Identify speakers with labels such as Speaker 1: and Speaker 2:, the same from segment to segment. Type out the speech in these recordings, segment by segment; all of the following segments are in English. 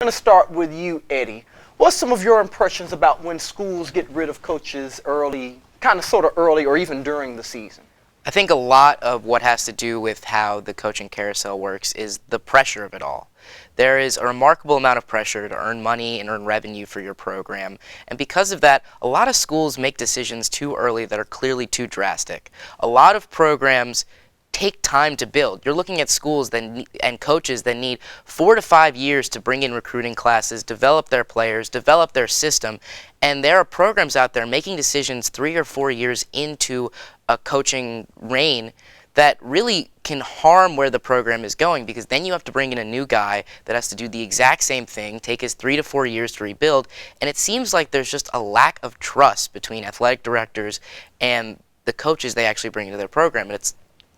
Speaker 1: I'm going to start with you, Eddie. What's some of your impressions about when schools get rid of coaches early, kind of sort of early, or even during the season?
Speaker 2: I think a lot of what has to do with how the coaching carousel works is the pressure of it all. There is a remarkable amount of pressure to earn money and earn revenue for your program, and because of that, a lot of schools make decisions too early that are clearly too drastic. A lot of programs take time to build. You're looking at schools and coaches that need 4 to 5 years to bring in recruiting classes, develop their players, develop their system, and there are programs out there making decisions 3 or 4 years into a coaching reign that really can harm where the program is going, because then you have to bring in a new guy that has to do the exact same thing, take his 3 to 4 years to rebuild, and it seems like there's just a lack of trust between athletic directors and the coaches they actually bring into their program, and it's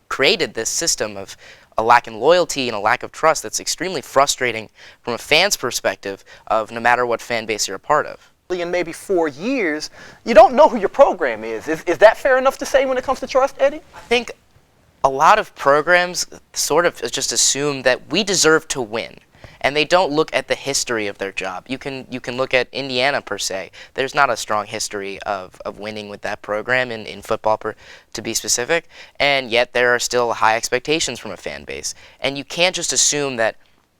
Speaker 2: created this system of a lack in loyalty and a lack of trust that's extremely frustrating from a fan's perspective of no matter what fan base you're a part of.
Speaker 1: In maybe 4 years, you don't know who your program is. Is that fair enough to say when it comes to trust, Eddie?
Speaker 2: I think a lot of programs sort of just assume that we deserve to win, and they don't look at the history of their job. You can look at Indiana per se. There's not a strong history of winning with that program in football to be specific, and yet there are still high expectations from a fan base. And you can't just assume that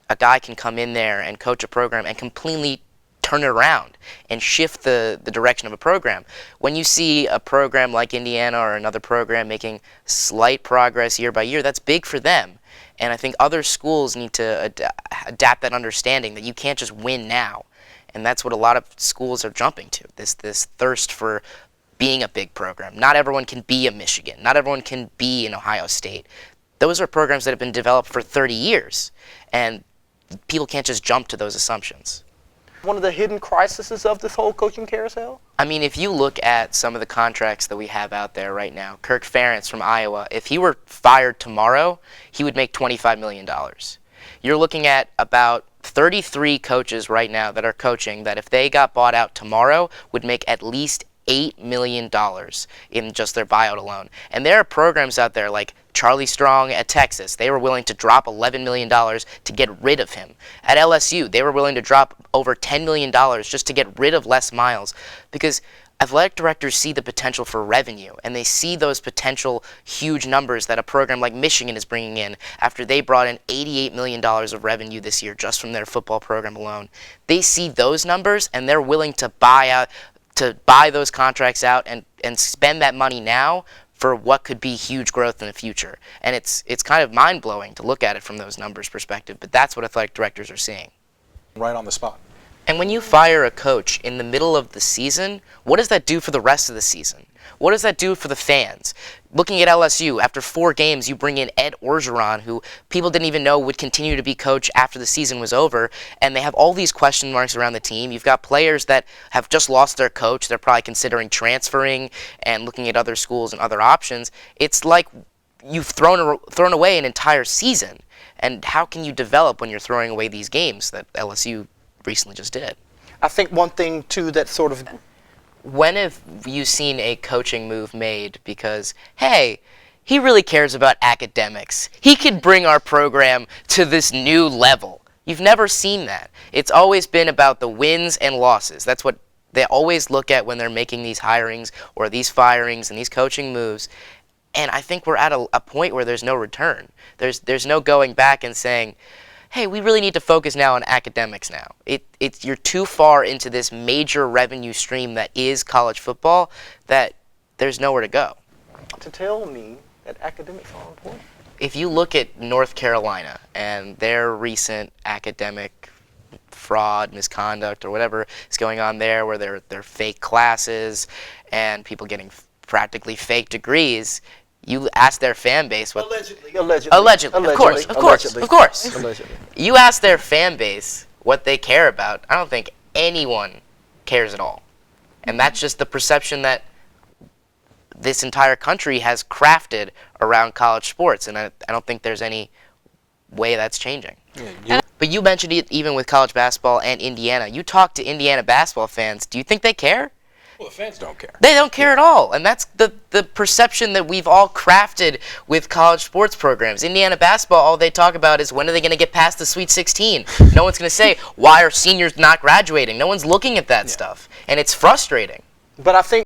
Speaker 2: a guy can come in there and coach a program and completely turn it around and shift the direction of a program. When you see a program like Indiana or another program making slight progress year by year, that's big for them. And I think other schools need to adapt that understanding that you can't just win now. And that's what a lot of schools are jumping to, this thirst for being a big program. Not everyone can be a Michigan. Not everyone can be an Ohio State. Those are programs that have been developed for 30 years. And people can't just jump to those assumptions.
Speaker 1: One of the hidden crises of this whole coaching carousel?
Speaker 2: I mean, if you look at some of the contracts that we have out there right now, Kirk Ferentz from Iowa, if he were fired tomorrow, he would make $25 million. You're looking at about 33 coaches right now that are coaching that if they got bought out tomorrow would make at least $8 million in just their buyout alone. And there are programs out there like Charlie Strong at Texas. They were willing to drop $11 million to get rid of him. At LSU, they were willing to drop over $10 million just to get rid of Les Miles, because athletic directors see the potential for revenue, and they see those potential huge numbers that a program like Michigan is bringing in after they brought in $88 million of revenue this year just from their football program alone. They see those numbers, and they're willing to buy those contracts out and spend that money now for what could be huge growth in the future. And it's kind of mind-blowing to look at it from those numbers perspective, but that's what athletic directors are seeing.
Speaker 3: Right on the spot.
Speaker 2: And when you fire a coach in the middle of the season, what does that do for the rest of the season? What does that do for the fans? Looking at LSU, after 4 games, you bring in Ed Orgeron, who people didn't even know would continue to be coach after the season was over, and they have all these question marks around the team. You've got players that have just lost their coach. They're probably considering transferring and looking at other schools and other options. It's like you've thrown away an entire season. And how can you develop when you're throwing away these games that LSU recently just did?
Speaker 1: I think one thing, too, that sort of...
Speaker 2: When have you seen a coaching move made because, hey, he really cares about academics. He could bring our program to this new level. You've never seen that. It's always been about the wins and losses. That's what they always look at when they're making these hirings or these firings and these coaching moves. And I think we're at a point where there's no return. There's no going back and saying, hey, we really need to focus now on academics now. You're too far into this major revenue stream that is college football that there's nowhere to go.
Speaker 1: To tell me that academics are important?
Speaker 2: If you look at North Carolina and their recent academic fraud, misconduct, or whatever is going on there, where they're fake classes and people getting practically fake degrees, you ask their fan base what... Allegedly. Of course.
Speaker 1: Allegedly.
Speaker 2: You ask their fan base what they care about, I don't think anyone cares at all. And that's just the perception that this entire country has crafted around college sports, and I don't think there's any way that's changing. But you mentioned it even with college basketball and Indiana. You talk to Indiana basketball fans, do you think they care?
Speaker 3: Well, the fans don't care.
Speaker 2: They don't care at all, and that's the perception that we've all crafted with college sports programs. Indiana basketball, all they talk about is when are they going to get past the Sweet 16? No one's going to say, why are seniors not graduating? No one's looking at that stuff, and it's frustrating.
Speaker 1: But I think